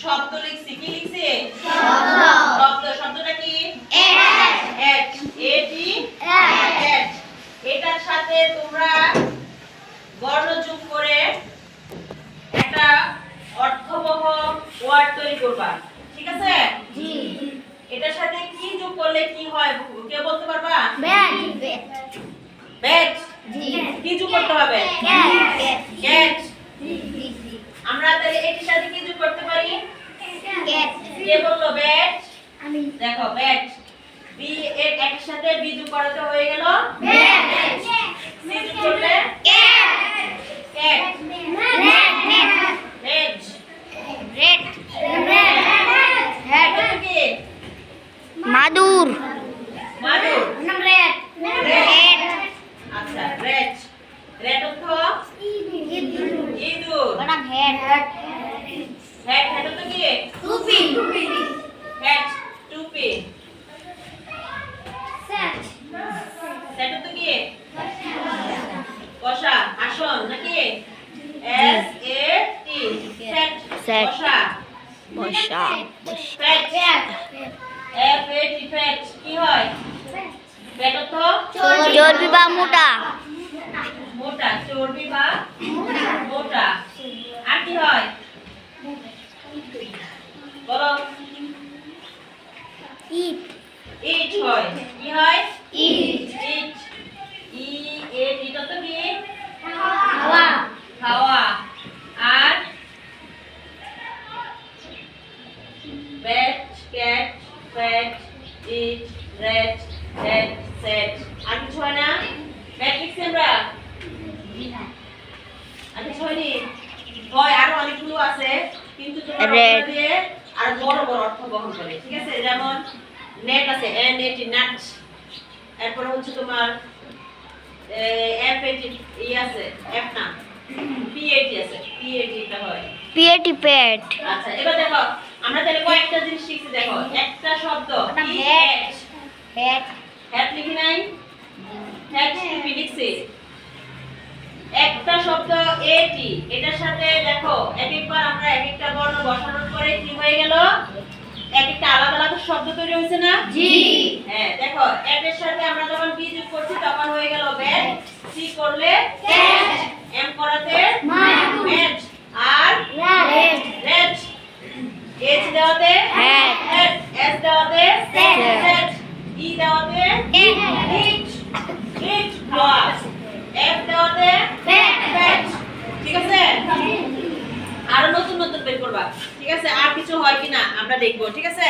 শব্দ লিখছি, কি লিখছি? শব্দ। শব্দটা কি? এট। এট, এটি এট। এটার সাথে তোমরা বর্ণ যোগ করে একটা অর্থবহ ওয়ার্ড তৈরি করবা, ঠিক আছে? জি। এটার সাথে কি যোগ করলে কি হয় কে বলতে পারবা? ব্যাট। ব্যাট। জি। কি যোগ করতে হবে? ক্যাট। ক্যাট। জি। আমরা তাহলে এটার সাথে কি যোগ করতে পারি? ক্যাট। কে বললো ব্যাট? আমি। দেখো ব্যাট, বি এর একসাথে সাথে বি যোগ করাতে হয়ে গেল ব্যাট। সি যোগ করলে cat. Cat. Red. Red. Red. এটা কি? মাদুর। মাদুর। নাম রেড। রেড। আচ্ছা, রেড। রেড অর্থ ইঁদুর। নাম হেড। হ্যাট, হ্যাট অর্থ কি? টুপি। হ্যাট, টুপি। সেট। সেট অর্থ কি? বসা, আসন নাকি? S A T, set. Set. বসা। বসা। ফ্যাট, এফ এ টি, ফ্যাট কি হয়? ফ্যাট অর্থ চর্বি বা মোটা। মোটা, চর্বি বা মোটা। আর কি হয় বলো? ইট। ইট হয়। কি হয়? ইট। ইট, ই এ টি তো কি? হাওয়া। খাওয়া। আর ব্যাট, ক্যাট, ফ্যাট, ইট, রেড, হেড, সেট। আর কিছু হয় না? ব্যাট লিখছি আমরা? আর কিছু হয়নি? হয়, আরো অনেকগুলো আছে, কিন্তু তোমরা Red. ওগুলো দিয়ে আর বড় বড় অর্থ বহন করে, ঠিক আছে? যেমন নেট আছে, এন এ টি, নাট। এরপর হচ্ছে তোমার এফ এ টি, ই আছে, এফ না, পি এ টি আছে, পি এ টি এটা হয়। পিএটি পেট। আচ্ছা, এবার দেখো আমরা তাহলে কয়েকটা জিনিস শিখছি। দেখো একটা শব্দ নাম কি? হেড। হ্যাট। হেড। হ্যাট লিখি নাই? হ্যাট টুপি লিখছি। একটা শব্দ এটি, এটার সাথে দেখো এক একবার আমরা এক একটা বর্ণ বসানোর পরে কি হয়ে গেল? এক একটা আলাদা আলাদা শব্দ তৈরি হয়েছে না? জি। হ্যাঁ, দেখো এর সাথে আমরা যখন বি যোগ করছি তখন হয়ে গেল ব্যাট, সি করলে ক্যাট। এম করাতে মাদুর। ম্যাট, আর রেড। রেড, এইচ দেওয়াতে হ্যাট। হেড, এস দেওয়াতে সেট। সেট, ই দেওয়াতে ইট। ইট, ইট খাওয়া, এফ দেওয়াতে ফ্যাট। ফ্যাট, ঠিক আছে? আরো নতুন নতুন বের করবা, ঠিক আছে? আর কিছু হয় কিনা আমরা দেখবো, ঠিক আছে?